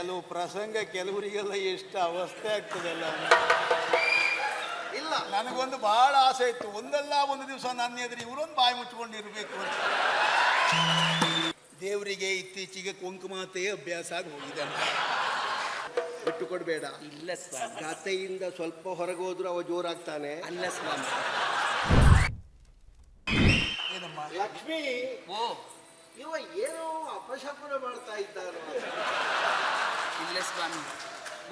ಕೆಲವು ಪ್ರಸಂಗ ಕೆಲವರಿಗೆಲ್ಲ ಎಷ್ಟು ಅವಸ್ಥೆ ಆಗ್ತದಲ್ಲ. ಇಲ್ಲ, ನನಗೊಂದು ಬಹಳ ಆಸೆ ಇತ್ತು, ಒಂದಲ್ಲ ಒಂದು ದಿವಸ ನನ್ನ ಎದುರು ಇವರೊಂದು ಬಾಯಿ ಮುಚ್ಕೊಂಡಿರ್ಬೇಕು ಅಂತ. ದೇವರಿಗೆ ಇತ್ತೀಚೆಗೆ ಕುಂಕುಮಾತೆ ಅಭ್ಯಾಸ ಆಗಿ ಹೋಗಿದೆ. ಬಿಟ್ಟು ಕೊಡಬೇಡ. ಇಲ್ಲ ಸ್ವಾಮಿ, ಕಥೆಯಿಂದ ಸ್ವಲ್ಪ ಹೊರಗೆ ಹೋದ್ರು ಅವ ಜೋರಾಗ್ತಾನೆ. ಅಲ್ಲ ಸ್ವಾಮಿ. ಏನಮ್ಮ ಲಕ್ಷ್ಮಿ, ಓ ಇವ ಏನೋ ಅಪಶಕುನ ಮಾಡ್ತಾ ಇದ್ದಾನ. ಇಲ್ಲ ಸ್ವಾಮಿ,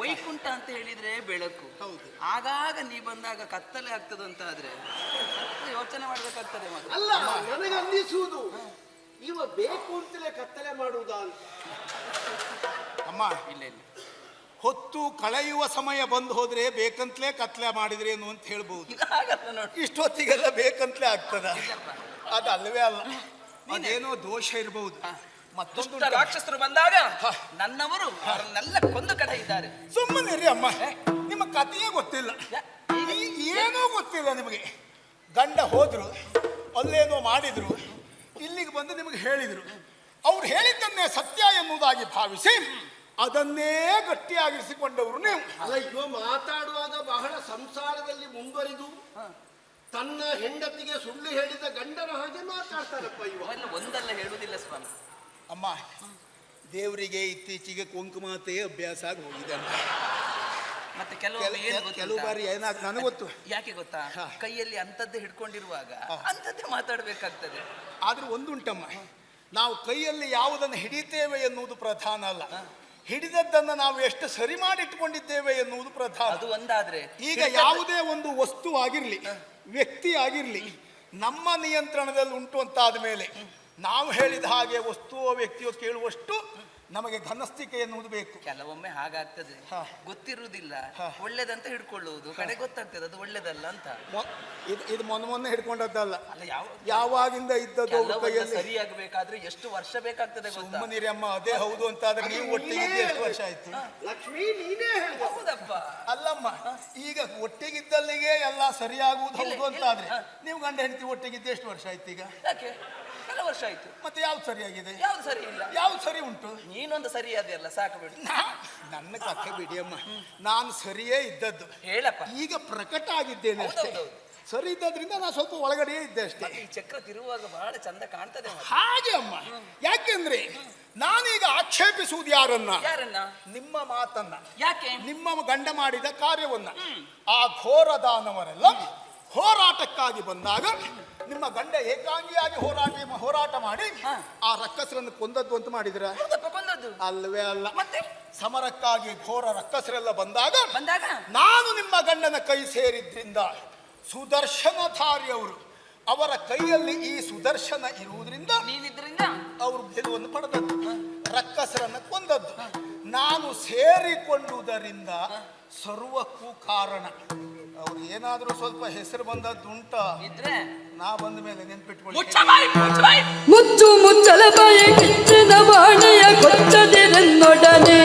ವೈಕುಂಠ ಅಂತ ಹೇಳಿದ್ರೆ ಬೆಳಕು. ಹೌದು. ಆಗಾಗ ನೀ ಬಂದಾಗ ಕತ್ತಲೆ ಆಗ್ತದಂತ ಆದ್ರೆ ಯೋಚನೆ ಮಾಡ್ಬೇಕಾಗ್ತದೆ. ಮತ್ತೆ ಅಲ್ಲ, ನನಗೆ ಅನ್ನಿಸುವುದು ಇವ ಬೇಕು ಅಂತಲೇ ಕತ್ತಲೆ ಮಾಡುವುದಾ ಅಂತ. ಅಮ್ಮ, ಇಲ್ಲ ಇಲ್ಲ, ಹೊತ್ತು ಕಳೆಯುವ ಸಮಯ ಬಂದು ಹೋದ್ರೆ ಬೇಕಂತಲೇ ಕತ್ಲೆ ಮಾಡಿದ್ರೇನು ಅಂತ ಹೇಳ್ಬಹುದು. ಇದಾಗಲ್ಲ ನೋಡಿ. ಇಷ್ಟೊತ್ತಿಗೆಲ್ಲ ಬೇಕಂತಲೇ ಆಗ್ತದ? ಇಲ್ಲಪ್ಪ, ಅದಲ್ವೇ ಅಲ್ಲ, ಅದೇನೋ ದೋಷ ಇರಬಹುದು. ಮತ್ತೊಂದು ದುಷ್ಟ ರಾಕ್ಷಸರು ಬಂದಾಗ ನನ್ನವರು ಅವರನ್ನೆಲ್ಲ ಕೊಂದು ಕಡೆ ಇದ್ದಾರೆ. ಸುಮ್ಮನಿರಿ ಅಮ್ಮ, ನಿಮ್ಮ ಕಥೆಯೇ ಗೊತ್ತಿಲ್ಲ, ಏನೋ ಗೊತ್ತಿಲ್ಲ ನಿಮಗೆ. ಗಂಡ ಹೋದ್ರು, ಅಲ್ಲೇನೋ ಮಾಡಿದ್ರು, ಇಲ್ಲಿಗೆ ಬಂದು ನಿಮಗೆ ಹೇಳಿದ್ರು. ಅವ್ರು ಹೇಳಿದ್ದನ್ನೇ ಸತ್ಯ ಎನ್ನುವುದಾಗಿ ಭಾವಿಸಿ ಅದನ್ನೇ ಗಟ್ಟಿಯಾಗಿರಿಸಿಕೊಂಡವರು ನೀವು. ಅಲ್ಲ, ಇವ ಮಾತಾಡುವಾಗ ಬಹಳ ಸಂಸಾರದಲ್ಲಿ ಮುಂದುವರಿದು ತನ್ನ ಹೆಂಡತಿಗೆ ಸುಳ್ಳು ಹೇಳಿದ ಗಂಡನ ಹಾಗೆ ಮಾತಾಡ್ತಾರಪ್ಪ ಇವ. ಅವೆಲ್ಲ ಒಂದಲ್ಲ ಹೇಳುವುದಿಲ್ಲ ಸ್ವಾಮಿ. ಅಮ್ಮ, ದೇವರಿಗೆ ಇತ್ತೀಚೆಗೆ ಕುಂಕುಮಾತೆ ಅಭ್ಯಾಸ ಆಗಿ ಹೋಗಿದೆ. ಮತ್ತೆ ಕೆಲವು ಬಾರಿ ಏನಾಗ ನನಗೆ ಗೊತ್ತು. ಯಾಕೆ ಗೊತ್ತಾ, ಕೈಯಲ್ಲಿ ಅಂತದ್ದೇ ಹಿಡ್ಕೊಂಡಿರುವಾಗ ಅಂತದ್ದೇ ಮಾತಾಡ್ಬೇಕಾಗ್ತದೆ. ಆದ್ರೂ ಒಂದುಂಟಮ್ಮ, ನಾವು ಕೈಯಲ್ಲಿ ಯಾವುದನ್ನು ಹಿಡಿತೇವೆ ಎನ್ನುವುದು ಪ್ರಧಾನ ಅಲ್ಲ, ಹಿಡಿದದ್ದನ್ನು ನಾವು ಎಷ್ಟು ಸರಿ ಮಾಡಿಟ್ಕೊಂಡಿದ್ದೇವೆ ಎನ್ನುವುದು ಪ್ರಧಾನ. ಅದು ಒಂದಾದ್ರೆ ಈಗ ಯಾವುದೇ ಒಂದು ವಸ್ತು ಆಗಿರ್ಲಿ, ವ್ಯಕ್ತಿ ಆಗಿರ್ಲಿ, ನಮ್ಮ ನಿಯಂತ್ರಣದಲ್ಲಿ ಉಂಟು ಅಂತಾದ ಮೇಲೆ ನಾವು ಹೇಳಿದ ಹಾಗೆ ವಸ್ತುವೋ ವ್ಯಕ್ತಿಯೋ ಕೇಳುವಷ್ಟು ನಮಗೆ ಘನಸ್ಥಿಕೆ ಎನ್ನುವುದು ಬೇಕು. ಕೆಲವೊಮ್ಮೆ ಹಾಗಾಗ್ತದೆ, ಗೊತ್ತಿರುವುದಿಲ್ಲ, ಒಳ್ಳೇದಂತ ಹಿಡ್ಕೊಳ್ಳುವುದು, ಕಡೆ ಗೊತ್ತಾಗ್ತದೆ ಅದು ಒಳ್ಳೇದಲ್ಲ ಅಂತ. ಇದು ಮೊನ್ನೆ ಹಿಡ್ಕೊಂಡದ್ದಲ್ಲ, ಅಲ್ಲ, ಯಾವಾಗಿಂದ ಇದ್ದದ್ದು ಕೈಯಲ್ಲಿ. ಸರಿಯಾಗಬೇಕಾದ್ರೆ ಎಷ್ಟು ವರ್ಷ ಬೇಕಾಗ್ತದೆ ಗೊತ್ತಾ? ಸುಮ್ಮನಿರಿ ಅಮ್ಮ, ಅದೇ ಹೌದು ಅಂತಾದ್ರೆ ನೀವು ಒಟ್ಟಿಗಿದ್ದು ಎಷ್ಟು ವರ್ಷ ಆಯ್ತು? ಲಕ್ಷ್ಮಿ, ನೀನೇ ಹೌದಪ್ಪ. ಅಲ್ಲಮ್ಮ, ಈಗ ಒಟ್ಟಿಗಿದ್ದಲ್ಲಿಗೆ ಎಲ್ಲ ಸರಿಯಾಗುವುದು ಹೌದು ಅಂತಾದ್ರೆ ನೀವು ಗಂಡ ಹೆಂಡತಿ ಒಟ್ಟಿಗಿದ್ದು ಎಷ್ಟು ವರ್ಷ ಆಯ್ತು ಈಗ? ಯಾಕೆ, ಕೆಲ ವರ್ಷ ಆಯ್ತು. ಮತ್ತೆ ಯಾವ್ದು ಸರಿಯಾಗಿದೆ? ಯಾವ್ದು ಸರಿ ಇಲ್ಲ. ಯಾವ್ದು ಸರಿ ಉಂಟು? ನೀನೊಂದು ಸರಿಯಾದೆಯಲ್ಲ, ಸಾಕು ಬಿಡು. ನನ್ನ ಕಥೆ ಬಿಡಿ ಅಮ್ಮ, ನಾನು ಸರಿಯೇ ಇದ್ದದ್ದು. ಹೇಳಪ್ಪ. ಈಗ ಪ್ರಕಟ ಆಗಿದ್ದೇನೆ ಅಷ್ಟೇ. ಸರಿ ಇದ್ದದ್ರಿಂದ ನಾನು ಸ್ವಲ್ಪ ಒಳಗಡೆಯೇ ಇದ್ದೆ ಅಷ್ಟೇ. ಈ ಚಕ್ರ ತಿರುವಾಗ ಬಹಳ ಚಂದ ಕಾಣ್ತದೆ ಹಾಗೆ ಅಮ್ಮ. ಯಾಕೆಂದ್ರೆ ನಾನೀಗ ಆಕ್ಷೇಪಿಸುವುದು ಯಾರನ್ನ? ನಿಮ್ಮ ಮಾತನ್ನ, ಯಾಕೆ? ನಿಮ್ಮ ಗಂಡ ಮಾಡಿದ ಕಾರ್ಯವನ್ನ. ಆ ಘೋರ ದಾನವರೆಲ್ಲ ಹೋರಾಟಕ್ಕಾಗಿ ಬಂದಾಗ ನಿಮ್ಮ ಗಂಡ ಏಕಾಂಗಿಯಾಗಿ ಹೋರಾಟ ಮಾಡಿ ಆ ರಕ್ಕಸರನ್ನು ಕೊಂದದ್ದು ಅಂತ ಮಾಡಿದ್ರ? ಅಲ್ವೇ ಅಲ್ಲ. ಮತ್ತೆ ಸಮರಕ್ಕಾಗಿ ಘೋರ ರಕ್ಕಸರೆಲ್ಲ ಬಂದಾಗ ನಾನು ನಿಮ್ಮ ಗಂಡನ ಕೈ ಸೇರಿದ್ರಿಂದ ಸುದರ್ಶನಧಾರಿ ಅವರು, ಅವರ ಕೈಯಲ್ಲಿ ಈ ಸುದರ್ಶನ ಇರುವುದರಿಂದ ಅವರು ಗೆಲುವನ್ನು ಪಡೆದದ್ದು, ರಕ್ಕಸರನ್ನ ಕೊಂದದ್ದು. ನಾನು ಸೇರಿಕೊಂಡುವುದರಿಂದ ಸರ್ವಕ್ಕೂ ಕಾರಣ. ಅವ್ರು ಏನಾದ್ರೂ ಸ್ವಲ್ಪ ಹೆಸರು ಬಂದದ್ದುಂಟ ಇದ್ರೆ ನಾ ಬಂದ ಮೇಲೆ ನೆನ್ಪಿಟ್ಕೊಳ್ಳಿ. ಮುಚ್ಚು ಮುಚ್ಚಲ ಬಾಯ ಕಿಚ್ಚನ ಬಾಣೆಯ ಕೊಚ್ಚದಿರನ್ನೊಡನೆ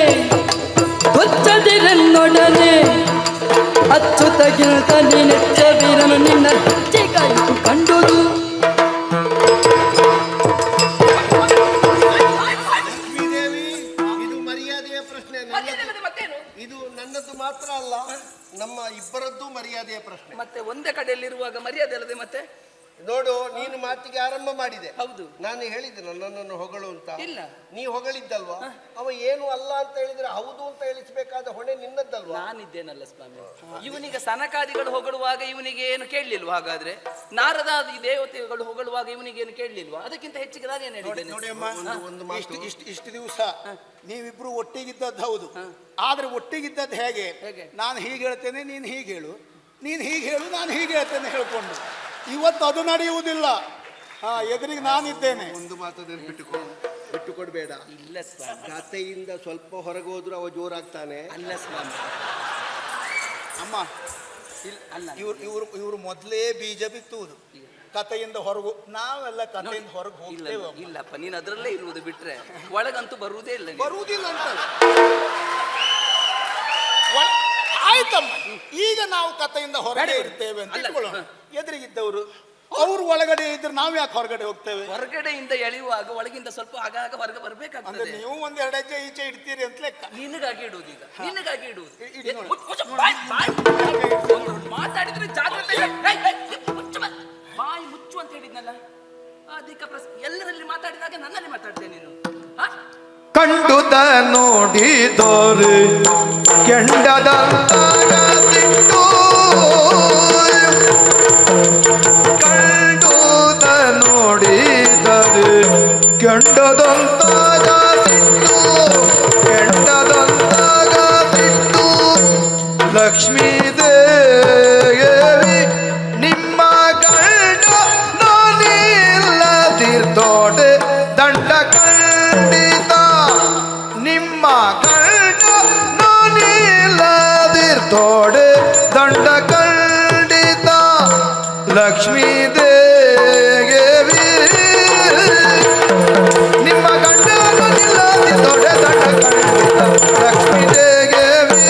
ಅಚ್ಚುತಗಿಲ್ತ ನಿನ್ನಚ್ಚವಿರನು ನಿನ್ನ ಹೆಜ್ಜೆಗಾಯಿತು ಕಂಡುದು. ಲಕ್ಷ್ಮೀದೇವಿ, ಇದು ಮರ್ಯಾದೆಯ ಪ್ರಶ್ನೆ. ಇದು ನನ್ನದು ಮಾತ್ರ ಅಲ್ಲ, ನಮ್ಮ ಇಬ್ಬರದ್ದು ಮರ್ಯಾದೆಯ ಪ್ರಶ್ನೆ. ಮತ್ತೆ ಒಂದೇ ಕಡೆಯಲ್ಲಿರುವಾಗ ಮರ್ಯಾದೆ ಅಲ್ಲದೆ ಮತ್ತೆ ನೋಡು, ನೀನು ಮಾತಿಗೆ ಆರಂಭ ಮಾಡಿದೆ. ಹೌದು, ನಾನು ಹೇಳಿದ್ದೆ ನನ್ನನ್ನು ಹೊಗಳು ಅಂತ. ಇಲ್ಲ, ನೀ ಹೊಗಳಿದ್ದಲ್ವಾ? ಅವ ಏನು ಅಲ್ಲ ಅಂತ ಹೇಳಿದ್ರೆ ಹೌದು ಅಂತ ಹೇಳಿಸಬೇಕಾದ ಹೊಣೆ ನಿನ್ನದ್ದಲ್ವಾ? ನಾನಿದ್ದೇನಲ್ಲ ಸ್ವಾಮಿ. ಇವನಿಗೆ ಸನಕಾದಿಗಳು ಹೊಗಳುವಾಗ ಇವನಿಗೆ ಏನು ಕೇಳಲಿಲ್ವಾ? ಹಾಗಾದ್ರೆ ನಾರದಾದಿ ದೇವತೆಗಳು ಹೊಗಳುವಾಗ ಇವನಿಗೆ ಏನು ಕೇಳಲಿಲ್ವಾ? ಅದಕ್ಕಿಂತ ಹೆಚ್ಚಿಗೆ ನಾನೇನು ಹೇಳಿದ್ದೇನೆ ನೋಡಿ ಅಮ್ಮ, ಇಷ್ಟು ದಿವಸ ನೀವಿಬ್ರು ಒಟ್ಟಿಗಿದ್ದದ್ದು ಹೌದು, ಆದ್ರೆ ಒಟ್ಟಿಗಿದ್ದದ್ದು ಹೇಗೆ? ನಾನು ಹೀಗೆ ಹೇಳ್ತೇನೆ, ನೀನು ಹೀಗೆ ಹೇಳು, ನೀನು ಹೀಗೆ ಹೇಳು, ನಾನು ಹೀಗೆ ಹೇಳ್ತೇನೆ ಹೇಳ್ಕೊಂಡು. ಇವತ್ತು ಅದು ನಡೆಯುವುದಿಲ್ಲ. ಎದುರಿಗೆ ನಾನಿದ್ದೇನೆ. ಒಂದು ಮಾತು ಬಿಟ್ಟು ಕೊಡಬೇಡ. ಇಲ್ಲ ಸ್ವಾಮಿ, ಕಥೆಯಿಂದ ಸ್ವಲ್ಪ ಹೊರಗೆ ಹೋದ್ರು ಅವ ಜೋರಾಗ್ತಾನೆ. ಅಲ್ಲ ಸ್ವಾಮಿ. ಅಮ್ಮ, ಇವರು ಮೊದಲೇ ಬೀಜ ಬಿತ್ತುವುದು ಕಥೆಯಿಂದ ಹೊರಗು. ನಾವೆಲ್ಲ ಕಥೆಯಿಂದ ಹೊರಗೆ ಹೋಗ್ತೇವೆ. ಇಲ್ಲಪ್ಪ, ನೀನು ಅದರಲ್ಲೇ ಇರುವುದು ಬಿಟ್ರೆ ಒಳಗಂತೂ ಬರುವುದೇ ಇಲ್ಲ. ಬರುವುದಿಲ್ಲ ಅಂತ ಆಯ್ತಮ್ಮ. ಈಗ ನಾವು ಕಥೆಯಿಂದ ಹೊರಗೆ ಇರ್ತೇವೆ ಅಂತ ಇಟ್ಕೊಳ್ಳೋಣ. ಎದುರಿಗಿದ್ದವರು ಅವ್ರು ಒಳಗಡೆ ಇದ್ರೆ ನಾವ್ ಯಾಕೆ ಹೊರಗಡೆ ಹೋಗ್ತೇವೆ? ಹೊರಗಡೆಯಿಂದ ಎಳೆಯುವಾಗ ಒಳಗಿಂದ ಸ್ವಲ್ಪ ಆಗಾಗ ಹೊರಗೆ ಅಂದ್ರೆ ಬರ್ಬೇಕಾಗ್ತದೆ. ನೀವು ಒಂದ್ ಎರಡು ಹೆಜ್ಜೆ ಈಚೆ ಇಡ್ತೀರಿ ಅಂತ ಲೆಕ್ಕ. ನಿನಗಾಗಿ ಇಡುವುದು ಈಗ, ನಿನಗಾಗಿ ಇಡುವುದು. ಇಡಿ ನೋಡಿ. ಮಾತಾಡಿದ್ರೆ ಜಾಗ್ರತೆ. ಬಾಯಿ ಮುಚ್ಚು ಅಂತ ಹೇಳಿದ್ನಲ್ಲ, ಅಧಿಕ ಎಲ್ಲರಲ್ಲಿ ಮಾತಾಡಿದಾಗ ನನ್ನಲ್ಲಿ ಮಾತಾಡ್ತೇನೆ ನೀನು. ಕಂಡುದ ನೋಡಿದೋರು ಕೆಂಡದಂತಾಗ ಸಿಟ್ಟು, ಕಂಡುದ ನೋಡಿದರೆ ಕೆಂಡದಂತಾಗ ಸಿಟ್ಟು, ಕೆಂಡದಂತಾಗ ಸಿಟ್ಟು. ಲಕ್ಷ್ಮೀ ದೇವಿ ನಿಮ್ಮ ಗಂಡ ನಾನಿಲ್ಲದಿರ್ದೋಡೆ ದಂಡ ಖಂಡಿತ, ನಿಮ್ಮ ಗಂಡ ನಾನಿಲ್ಲದಿರ್ದೋಡೆ ದಂಡ ಖಂಡಿತ. ಲಕ್ಷ್ಮೀ ದೇವಿ ನಿಮ್ಮ ಗಂಡ ನಾನಿಲ್ಲದಿರ್ದೋಡೆ ದಂಡ ಖಂಡಿತ. ಲಕ್ಷ್ಮೀ ದೇವಿ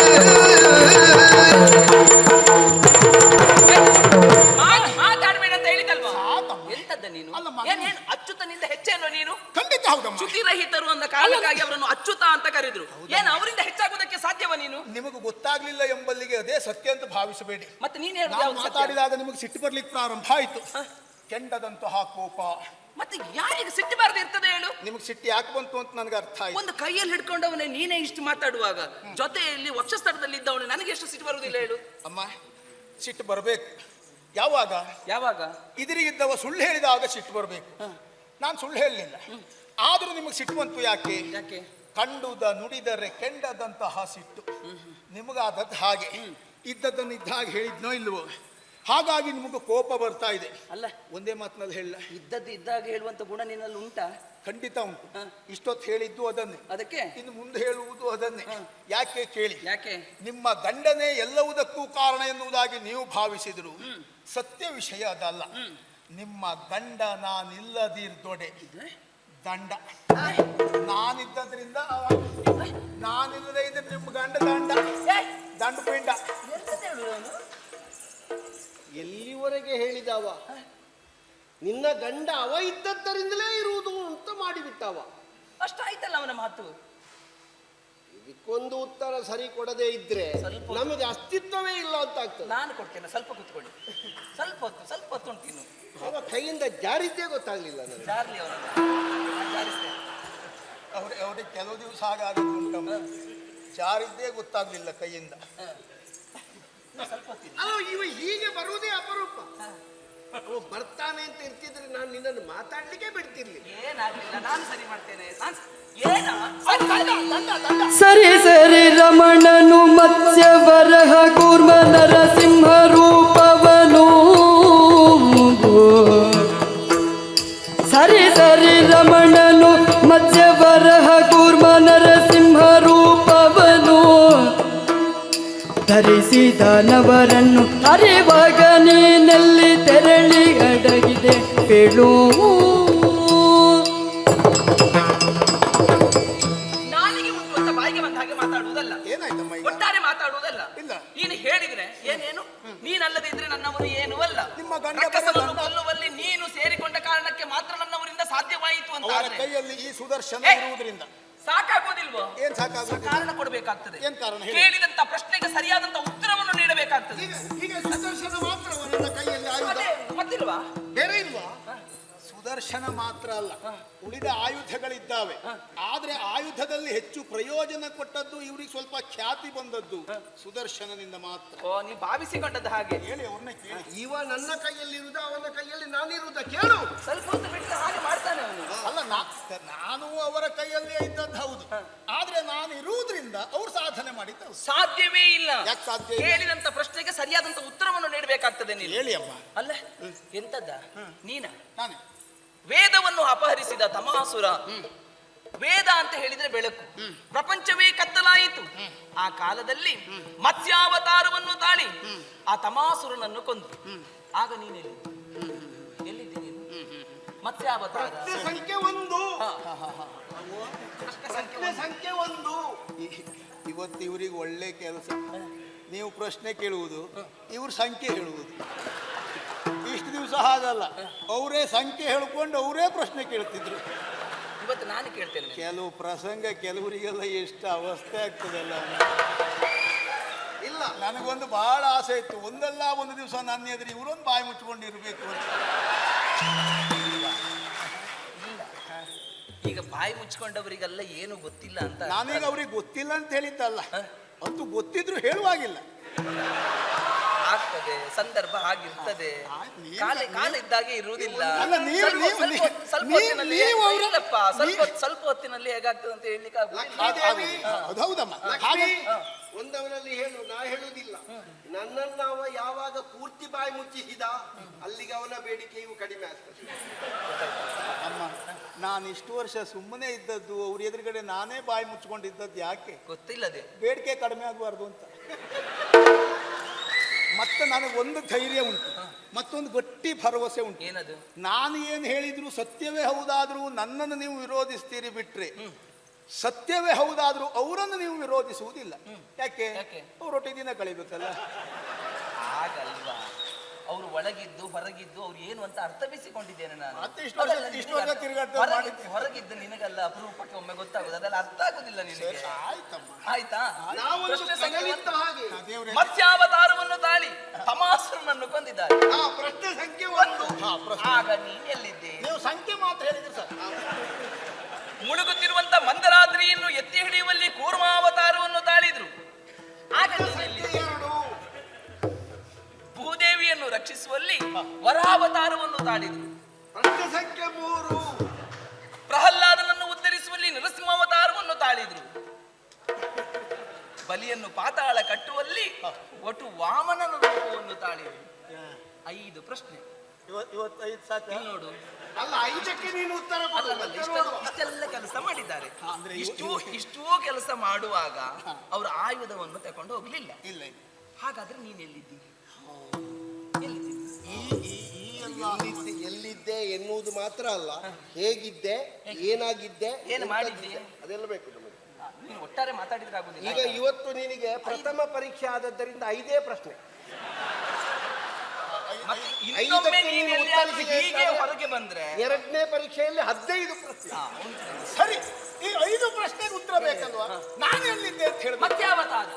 ಮಾತಾಡ್ಬೇಡ ಅಂತ ಹೇಳಿದಲ್ವಾ? ಸಾಕಮ್ಮ. ಎಂತದ್ದ ನೀನು? ಅಲ್ಲ, ಮಗನ- ಏನೇನು ಅಚ್ಚುತನಿಂದ ಹೆಚ್ಚೇನೋ ನೀನು? ಖಂಡಿತ ಹೌದಮ್ಮ. ಚ್ಯುತಿರಹಿತರು ಅಂದ ಕಾರಣಕ್ಕಾಗಿ ಅವರನ್ನು ಅಚ್ಚುತ ಅಂತ ಕರೆದ್ರು. ಏನು ಅವರಿಂದ ಹೆಚ್ಚಾಗುವುದಕ್ಕೆ ಸಾಧ್ಯವ ನೀನು? ನಿಮಗೆ ಗೊತ್ತಾಗ್ಲಿಲ್ಲ ಎಂಬಲ್ಲಿಗೆ ಅದೇ ಸತ್ಯ ಅಂತ ಭಾವಿಸಬೇಡಿ. ಮತ್ತೆ ನೀನ್ ಹೇಳುದು ನಾವು ಯಾವ್ದು ಸತ್ಯ? ಮಾತಾಡಿದಾಗ ನಿಮಗೆ ಸಿಟ್ಟು ಬರ್ಲಿಕ್ಕೆ ಪ್ರಾರಂಭ ಆಯ್ತು. ಕೆಂಡದಂತಹ ಕೋಪ. ಮತ್ತೆ ಯಾರಿಗೆ ಸಿಟ್ಟು ಬಾರದೆ ಇರ್ತದೆ ಹೇಳು? ನಿಮಗೆ ಸಿಟ್ಟು ಯಾಕೆ ಬಂತು ಅಂತ ನನಗೆ ಅರ್ಥ ಆಯ್ತು. ಒಂದು ಕೈಯಲ್ಲಿ ಹಿಡ್ಕೊಂಡವನೇ ನೀನೇ ಇಷ್ಟು ಮಾತಾಡುವಾಗ ಜೊತೆಯಲ್ಲಿ ವಕ್ಷಸ್ಥಳದಲ್ಲಿ ಇದ್ದವನು ನನಗೆ ಎಷ್ಟು ಸಿಟ್ಟು ಬರುವುದಿಲ್ಲ ಹೇಳು? ಅಮ್ಮ, ಸಿಟ್ಟು ಬರಬೇಕು. ಯಾವಾಗ? ಯಾವಾಗ? ಇದ್ರಿಗಿದ್ದವ ಸುಳ್ಳು ಹೇಳಿದಾಗ ಸಿಟ್ಟು ಬರಬೇಕು. ನಾನು ಸುಳ್ಳು ಹೇಳಲಿಲ್ಲ, ಆದರೂ ನಿಮಗೆ ಸಿಟ್ಟು ಬಂತು ಯಾಕೆ? ಯಾಕೆ? ಕಂಡುದ ನುಡಿದರೆ ಕೆಂಡದಂತಹ ಸಿಟ್ಟು. ನಿಮಗಾದದ್ದು ಹಾಗೆ, ಇದ್ದದ್ದನ್ನು ಇದ್ದ ಹಾಗೆ ಹೇಳಿದ್ನೋ ಇಲ್ವೋ, ಹಾಗಾಗಿ ನಿಮಗೆ ಕೋಪ ಬರ್ತಾ ಇದೆ. ಅಲ್ಲ, ಒಂದೇ ಮಾತಿನಲ್ಲಿ ಹೇಳ, ಇದ್ದದ್ದು ಇದ್ದಾಗ ಹೇಳುವಂತ ಗುಣ ನಿನ್ನಲ್ಲಿ ಉಂಟಾ? ಖಂಡಿತ ಉಂಟು. ಇಷ್ಟೊತ್ತು ಹೇಳಿದ್ದು ಅದನ್ನೇ, ಅದಕ್ಕೆ ಇನ್ನು ಮುಂದೆ ಹೇಳುವುದು ಅದನ್ನೇ. ಯಾಕೆ ಕೇಳಿ. ಯಾಕೆ? ನಿಮ್ಮ ಗಂಡನೇ ಎಲ್ಲವುದಕ್ಕೂ ಕಾರಣ ಎನ್ನುವುದಾಗಿ ನೀವು ಭಾವಿಸಿದ್ರು, ಸತ್ಯ ವಿಷಯ ಅದಲ್ಲ. ನಿಮ್ಮ ಗಂಡ ನಾನಿಲ್ಲದಿರ್ದೊಡೆ ದಂಡ. ನಾನಿದ್ದರಿಂದ ನಾನಿಲ್ಲದೆ ಇದ್ರೆ ನಿಮ್ಮ ಗಂಡ ದಂಡ, ದಂಡ ಪಿಂಡ. ಎಲ್ಲಿವರೆಗೆ ಹೇಳಿದವ? ನಿನ್ನ ಗಂಡ ಅವ ಇದ್ದದ್ದರಿಂದಲೇ ಇರುವುದು ಅಂತ ಮಾಡಿಬಿಟ್ಟವ. ಅಷ್ಟಾಯ್ತಲ್ಲ ಅವನ ಮಾತು. ಇದಕ್ಕೊಂದು ಉತ್ತರ ಸರಿ ಕೊಡದೇ ಇದ್ರೆ ಸ್ವಲ್ಪ ನಮಗೆ ಅಸ್ತಿತ್ವವೇ ಇಲ್ಲ ಅಂತ ಆಗ್ತದೆ. ನಾನು ಕೊಡ್ತೇನೆ, ಸ್ವಲ್ಪ ಕುತ್ಕೊಳ್ಳಿ. ಸ್ವಲ್ಪ ಹೊತ್ತು ಉಂಟು ಇನ್ನು. ಅವ ಕೈಯಿಂದ ಜಾರಿದ್ದೇ ಗೊತ್ತಾಗ್ಲಿಲ್ಲ ನನಗೆ. ಜಾರ್ಲಿ ಅವರನ್ನು ಜಾರಿಸ್ತೇನೆ. ಅವ್ರಿಗೆ ಕೆಲವು ದಿವಸ ಹಾಗಾಗುತ್ತೆ ಉಂಟಮ್ಮ, ಜಾರಿದ್ದೇ ಗೊತ್ತಾಗ್ಲಿಲ್ಲ ಕೈಯಿಂದ. ಅಲ್ಲ, ಇವ ಹೀಗೆ ಬರುವುದೇ ಅಪರೂಪ. ಅವ ಬರ್ತಾನೆ ಅಂತ ಇರ್ತಿದ್ರೆ ನಾನು ನಿನ್ನನ್ನು ಮಾತಾಡ್ಲಿಕ್ಕೆ ಬಿಡ್ತಿರ್ಲಿಲ್ಲ. ಏನಾಗ್ಲಿಲ್ಲ, ನಾನು ಸರಿ ಮಾಡ್ತೇನೆ. ಸರಿ ಸರಿ ರಮಣನು ಮತ್ಸ್ಯ ವರಹ ಕೂರ್ಮ ನರಸಿಂಹ ರೂಪವನು. ಸರಿ ಸರಿ ರಮಣನು ಮತ್ಸ್ಯ ವರಹ ಕೂರ್ಮ ನರಸಿಂಹ ರೂಪವನು ಧರಿಸಿದ ನವರನ್ನು ಅರಿವಾಗ ನೀನಲ್ಲಿ ತೆರಳಿ ಅಡಗಿದೆ ಬೇಳು. ನಾಲಿಗೆ ಉಂಟು ಅಂತ ಬಾಯಿಗೆ ಬಂದ ಹಾಗೆ ಮಾತಾಡುವುದಲ್ಲ, ಏನಾಯ್ತಮ್ಮ ಈಗ? ಒಟ್ಟಾರೆ ಮಾತಾಡುವುದಲ್ಲ. ಇಲ್ಲ. ನೀನು ಹೇಳಿದ್ರೆ ಏನೇನು, ನೀನಲ್ಲದೆ ಇದ್ರೆ ನನ್ನವರು ಏನೂ ಅಲ್ಲ. ನಿಮ್ಮ ಗಂಡ ರಕ್ಕಸವನ್ನು ಬರಲ್ಲ. ಕೊಲ್ಲುವಲ್ಲಿ ನೀನು ಸೇರಿಕೊಂಡ ಕಾರಣಕ್ಕೆ ಮಾತ್ರ ನನ್ನವರಿಂದ ಸಾಧ್ಯವಾಯಿತು ಅಂತ ಅವರ ಆದ್ರೆ ಕೈಯಲ್ಲಿ ಈ ಸುದರ್ಶನ ಏ! ಇರುವುದರಿಂದ ಸಾಕಾಗೋದಿಲ್ವೋ? ಏನ್ ಸಾಕಾಗುವುದಿಲ್ಲ? ಕಾರಣ ಕೊಡಬೇಕಾಗ್ತದೆ. ಏನ್ ಕಾರಣ ಹೇಳಿ? ಕೇಳಿದಂತ ಪ್ರಶ್ನೆಗೆ ಸರಿಯಾದಂತ ಉತ್ತರವನ್ನು ನೀಡಬೇಕಾಗ್ತದೆ. ಹೀಗೆ ಸುದರ್ಶನ ಮಾತ್ರ ನನ್ನ ಕೈಯಲ್ಲಿ ಆಯುಧ, ಅದೇ ಗೊತ್ತಿಲ್ವಾ? ಬೇರೆ ಇಲ್ವಾ? ಸುದರ್ಶನ ಮಾತ್ರ ಅಲ್ಲ, ಉಳಿದ ಆಯುಧಗಳಿದ್ದಾವೆ. ಆದ್ರೆ ಆಯುಧದಲ್ಲಿ ಹೆಚ್ಚು ಪ್ರಯೋಜನ ಕೊಟ್ಟದ್ದು, ಇವರಿಗೆ ಸ್ವಲ್ಪ ಖ್ಯಾತಿ ಬಂದದ್ದು ಸುದರ್ಶನದಿಂದ ಮಾತ್ರ. ಓ, ನೀವು ಭಾವಿಸಿಕೊಂಡದ್ದು ಹಾಗೆ. ಹೇಳಿ, ಅವ್ರನ್ನ ಕೇಳಿ. ಇವ ನನ್ನ ಕೈಯಲ್ಲಿರುವುದು ಅವನ ಕೈಯಲ್ಲಿ ನಾನಿರುವುದ ಕೇಳು. ಸ್ವಲ್ಪ ಹೊತ್ತು ಬಿಟ್ಟು ಹಾಗೆ ಮಾಡ್ತಾನೆ ಅವನು. ಅಲ್ಲ, ನಾನು ಅವರ ಕೈಯಲ್ಲೇ ಇದ್ದದ್ದು ಹೌದು, ಆದ್ರೆ ನಾನು ಇರುವುದರಿಂದ ಅವ್ರು ಸಾಧನೆ ಮಾಡಿದ್ದು ಸಾಧ್ಯವೇ ಇಲ್ಲ. ಯಾಕೆ ಸಾಧ್ಯ ಇಲ್ಲ? ಕೇಳಿದಂತ ಪ್ರಶ್ನೆಗೆ ಸರಿಯಾದಂತ ಉತ್ತರವನ್ನು ನೀಡಬೇಕಾಗ್ತದೆ ನೀನು. ಹೇಳಿ ಅಮ್ಮ. ಅಲ್ಲ, ಎಂತದ್ದ ನೀನ? ನಾನೇ. ವೇದವನ್ನು ಅಪಹರಿಸಿದ ತಮಾಸುರ. ವೇದ ಅಂತ ಹೇಳಿದ್ರೆ ಬೆಳಕು, ಪ್ರಪಂಚವೇ ಕತ್ತಲಾಯಿತು. ಆ ಕಾಲದಲ್ಲಿ ಮತ್ಸ್ಯಾವತಾರವನ್ನು ತಾಳಿ ಆ ತಮಾಸುರನನ್ನು ಕೊಂದು. ಆಗ ನೀನೆಲ್ಲಿ ಎಲ್ಲಿದ್ದೆ ನೀನು? ಮತ್ಸ್ಯಾವತಾರ ಸಂಖ್ಯೆ ಒಂದು, ಸಂಖ್ಯೆ ಒಂದು. ಇವತ್ತು ಇವರಿಗೆ ಒಳ್ಳೆ ಕೆಲಸ. ನೀವು ಪ್ರಶ್ನೆ ಕೇಳುವುದು, ಇವ್ರ ಸಂಖ್ಯೆ ಹೇಳುವುದು. ಇಷ್ಟು ಇಷ್ಟು ದಿವಸ ಹಾಗಲ್ಲ, ಅವರೇ ಸಂಖ್ಯೆ ಹೇಳ್ಕೊಂಡು ಅವರೇ ಪ್ರಶ್ನೆ ಕೇಳ್ತಿದ್ರು. ಇವತ್ತು ನಾನು ಕೇಳ್ತೇನೆ. ಕೆಲವು ಪ್ರಸಂಗ ಕೆಲವರಿಗೆಲ್ಲ ಎಷ್ಟು ಅವಸ್ಥೆ ಆಗ್ತದಲ್ಲ. ಇಲ್ಲ, ನನಗೊಂದು ಬಹಳ ಆಸೆ ಇತ್ತು, ಒಂದಲ್ಲ ಒಂದು ದಿವಸ ನನ್ನ ಎದುರು ಇವರೊಂದು ಬಾಯಿ ಮುಚ್ಕೊಂಡಿರ್ಬೇಕು ಅಂತ. ಈಗ ಬಾಯಿ ಮುಚ್ಕೊಂಡವರಿಗೆಲ್ಲ ಏನು ಗೊತ್ತಿಲ್ಲ ಅಂತ. ನಾನೀಗ ಅವ್ರಿಗೆ ಗೊತ್ತಿಲ್ಲ ಅಂತ ಹೇಳಿದ್ದಲ್ಲ, ಅಂತೂ ಗೊತ್ತಿದ್ರು ಹೇಳುವಾಗಿಲ್ಲ. ಆಗ್ತದೆ, ಸಂದರ್ಭ ಆಗಿರ್ತದೆ, ಕಾಲ ಇದ್ದಾಗೆ ಇರುವುದಿಲ್ಲ. ಅಲ್ಲ, ಸ್ವಲ್ಪ ಹೊತ್ತಿನಲ್ಲಿ ಹೇಗಾಗ್ತದೆ ಅಂತ ಹೇಳಲಿಕ್ಕೆ ಹೌದಮ್ಮ. ಒಂದವನಲ್ಲಿ ಹೇಳು, ನಾ ಹೇಳುವುದಿಲ್ಲ. ನನ್ನನ್ನು ಅವ ಯಾವಾಗ ಪೂರ್ತಿ ಬಾಯಿ ಮುಚ್ಚಿಸಿದ ಅಲ್ಲಿಗೆ ಅವನ ಬೇಡಿಕೆಯು ಕಡಿಮೆ ಆಗ್ತದೆ. ಅಮ್ಮ, ನಾನು ಇಷ್ಟು ವರ್ಷ ಸುಮ್ಮನೆ ಇದ್ದದ್ದು, ಅವ್ರ ಎದುರುಗಡೆ ನಾನೇ ಬಾಯಿ ಮುಚ್ಕೊಂಡಿದ್ದದ್ದು ಯಾಕೆ ಗೊತ್ತಿಲ್ಲದೆ ಬೇಡಿಕೆ ಕಡಿಮೆ ಆಗಬಾರ್ದು ಅಂತ. ಮತ್ತೆ ನನಗೊಂದು ಧೈರ್ಯ ಉಂಟು, ಮತ್ತೊಂದು ಗಟ್ಟಿ ಭರವಸೆ ಉಂಟು. ಏನದು? ನಾನು ಏನು ಹೇಳಿದ್ರು ಸತ್ಯವೇ ಹೌದಾದ್ರೂ ನನ್ನನ್ನು ನೀವು ವಿರೋಧಿಸ್ತೀರಿ ಬಿಟ್ರೆ, ಸತ್ಯವೇ ಹೌದಾದ್ರೂ ಅವರನ್ನು ನೀವು ವಿರೋಧಿಸುವುದಿಲ್ಲ. ಯಾಕೆ? ಅವರೊಟ್ಟಿಗೆ ದಿನ ಕಳಿಬೇಕಲ್ಲ. ಹಾಗಲ್ವಾ, ಅವರು ಒಳಗಿದ್ದು ಹೊರಗಿದ್ದು ಅವ್ರು ಏನು ಅಂತ ಅರ್ಥೈಸಿಕೊಂಡಿದ್ದೇನೆ ನಾನು. ಹೊರಗಿದ್ದು ನಿನಗಲ್ಲ, ಅಪರೂಪಕ್ಕೆ ಒಮ್ಮೆ ಗೊತ್ತಾಗುದು, ಅದೆಲ್ಲ ಅರ್ಥ ಆಗುದಿಲ್ಲ ನಿನಗೆ. ಆಯ್ತಾ? ಮತ್ಸ್ಯಾವತಾರವನ್ನು ತಾಳಿ ತಮಾಸುರನನ್ನು ಕೊಂದಿದ್ದಾರೆ. ಪ್ರಶ್ನೆ ಸಂಖ್ಯೆ 1. ಆಗ ನೀನ್ ಎಲ್ಲಿದ್ದೆ? ನೀವು ಸಂಖ್ಯೆ ಮಾತ್ರ ಹೇಳಿದ್ರು ಸರ್. ಮುಳುಗುತ್ತಿರುವಂತ ಮಂದರಾದ್ರಿಯನ್ನು ಎತ್ತಿ ಹಿಡಿಯುವಲ್ಲಿ ಕೂರ್ಮಾವತಾರವನ್ನು ತಾಳಿದ್ರು. ಆಗ ನೀನ್ ಎಲ್ಲಿದ್ದೆ? ಭೂದೇವಿಯನ್ನು ರಕ್ಷಿಸುವಲ್ಲಿ ವರಾವತಾರವನ್ನು ತಾಳಿದ್ರು. ಪ್ರಶ್ನೆ ಸಂಖ್ಯೆ 3. ಪ್ರಹ್ಲಾದನನ್ನು ಉದ್ಧರಿಸುವಲ್ಲಿ ನರಸಿಂಹಾವತಾರವನ್ನು ತಾಳಿದ್ರು. ಬಲಿಯನ್ನು ಪಾತಾಳ ಕಟ್ಟುವಲ್ಲಿ ಒಟ್ಟು ವಾಮನನ ರೂಪವನ್ನು ತಾಳಿದ್ರು. 5 ಪ್ರಶ್ನೆ. ಇವತ್ತೈದು ಸಾಕು ನೋಡು. ಅಲ್ಲ, 5ಕ್ಕೆ ನೀನು ಉತ್ತರ ಕೊಡು. ಇಷ್ಟೆಲ್ಲ ಕೆಲಸ ಮಾಡಿದ್ದಾರೆ. ಇಷ್ಟೂ ಕೆಲಸ ಮಾಡುವಾಗ ಅವರು ಆಯುಧವನ್ನು ತಕೊಂಡು ಹೋಗ್ಲಿಲ್ಲ. ಇಲ್ಲ. ಹಾಗಾದ್ರೆ ನೀನ್ ಎಲ್ಲಿದ್ದಿ? ಎಲ್ಲಿದ್ದೆ ಎನ್ನುವುದು ಮಾತ್ರ ಅಲ್ಲ, ಹೇಗಿದ್ದೆ, ಏನಾಗಿದ್ದೆ, ಏನು ಮಾಡಿದ್ದೆ, ಅದೆಲ್ಲ ಬೇಕು ನಮಗೆ. ನೀನು ಒಟ್ಟಾರೆ ಮಾತಾಡಿದ್ರೆ ಆಗುದಿಲ್ಲ. ಈಗ ಇವತ್ತು ನಿನಗೆ ಪ್ರಥಮ ಪರೀಕ್ಷೆ ಆದದ್ದರಿಂದ 5 ಪ್ರಶ್ನೆ. ಮತ್ತೆ ಇನ್ನೊಮ್ಮೆ ನೀನು ಎಲ್ಲಿಯಾದ್ರೂ ಹೀಗೆ ಹೊರಗೆ ಬಂದ್ರೆ 2ನೇ ಪರೀಕ್ಷೆಯಲ್ಲಿ 15 ಪ್ರಶ್ನೆ. ಸರಿ, ಈ 5 ಪ್ರಶ್ನೆಗೆ ಉತ್ತರ ಬೇಕಲ್ವಾ? ನಾನು ಎಲ್ಲಿದ್ದೆ ಅಂತ ಹೇಳಿ ಮತ್ತೆ ಯಾವತ್ತಾದ